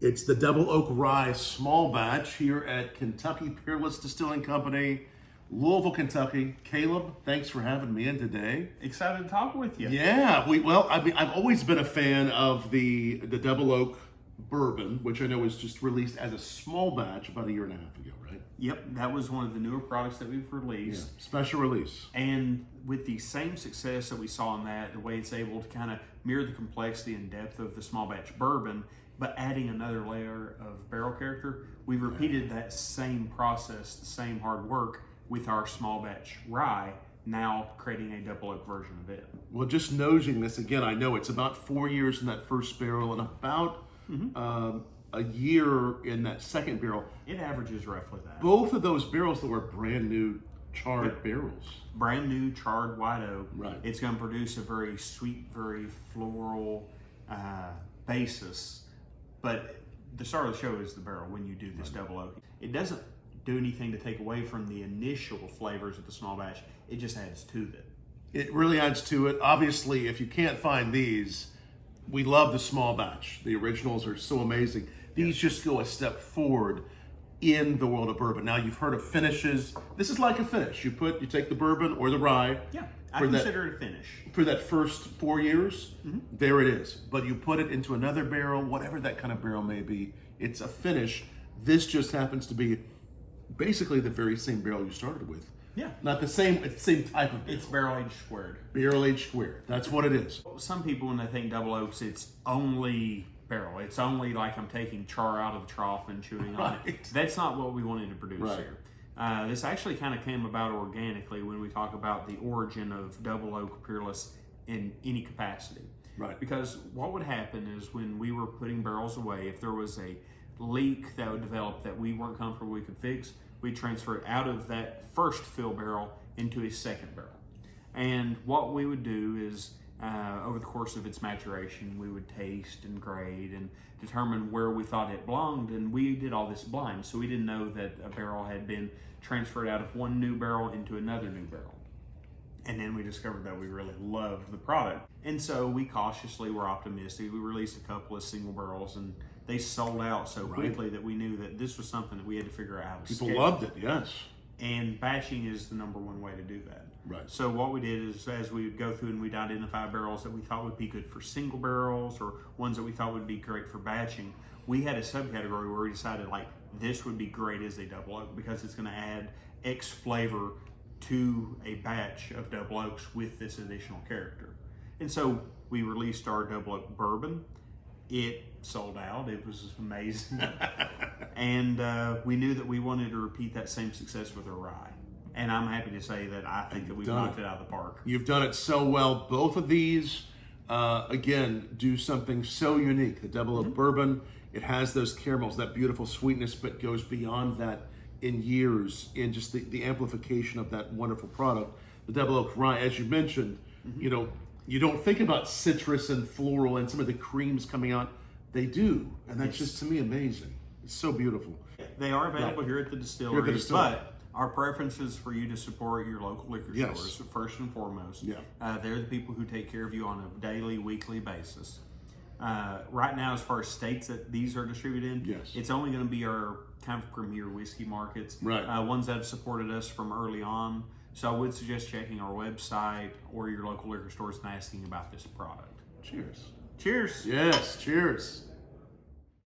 It's the Double Oak Rye Small Batch here at Kentucky Peerless Distilling Company, Louisville, Kentucky. Caleb, thanks for having me in today. Excited to talk with you. Yeah, I've always been a fan of the Double Oak Bourbon, which I know was just released as a small batch about a year and a half ago, right? Yep, that was one of the newer products that we've released. Yeah, special release. And with the same success that we saw in that, the way it's able to kind of mirror the complexity and depth of the small batch bourbon, but adding another layer of barrel character, we've repeated that same process, the same hard work with our small batch rye, now creating a double oak version of it. Well, just nosing this again, I know it's about 4 years in that first barrel and about a year in that second barrel. It averages roughly that. Both of those barrels that were brand new charred barrels. Brand new charred white oak. Right. It's going to produce a very sweet, very floral basis. But the star of the show is the barrel when you do this double oak. It doesn't do anything to take away from the initial flavors of the small batch. It just adds to it. It really adds to it. Obviously, if you can't find these, we love the small batch. The originals are so amazing. These just go a step forward in the world of bourbon. Now, you've heard of finishes. This is like a finish. You take the bourbon or the rye. Yeah, I consider it a finish. For that first 4 years, there it is. But you put it into another barrel, whatever that kind of barrel may be, it's a finish. This just happens to be basically the very same barrel you started with. Yeah. Not the same, it's the same type of barrel. It's barrel aged squared. Barrel aged squared. That's what it is. Some people, when they think double oaks, it's only barrel. It's only like I'm taking char out of the trough and chewing on it. That's not what we wanted to produce here. This actually kind of came about organically when we talk about the origin of double oak Peerless in any capacity. Right. Because what would happen is when we were putting barrels away, if there was a leak that would develop that we weren't comfortable we could fix, we'd transfer it out of that first fill barrel into a second barrel. And what we would do is over the course of its maturation, we would taste and grade and determine where we thought it belonged, and we did all this blind, so we didn't know that a barrel had been transferred out of one new barrel into another new barrel. And then we discovered that we really loved the product. And so we cautiously were optimistic. We released a couple of single barrels, and they sold out so quickly that we knew that this was something that we had to figure out how to scale. People loved it, yes. And batching is the #1 way to do that. Right. So what we did is, as we would go through and we'd identify barrels that we thought would be good for single barrels or ones that we thought would be great for batching, we had a subcategory where we decided like this would be great as a double oak because it's going to add X flavor to a batch of double oaks with this additional character. And so we released our double oak bourbon. It sold out. It was amazing. And we knew that we wanted to repeat that same success with our rye. And I'm happy to say that I think that we've knocked it out of the park. You've done it so well. Both of these, again, do something so unique. The double oak bourbon, it has those caramels, that beautiful sweetness, but goes beyond that in years in just the amplification of that wonderful product. The double oak rye, as you mentioned, you know, you don't think about citrus and floral and some of the creams coming out. They do, and that's just to me amazing. It's so beautiful. They are available here at the distillery, but our preference is for you to support your local liquor stores first and foremost. They're the people who take care of you on a daily, weekly basis. Right now, as far as states that these are distributed in, it's only going to be our kind of premier whiskey markets, ones that have supported us from early on. So I would suggest checking our website or your local liquor stores and asking about this product. Cheers. Cheers. Yes, cheers.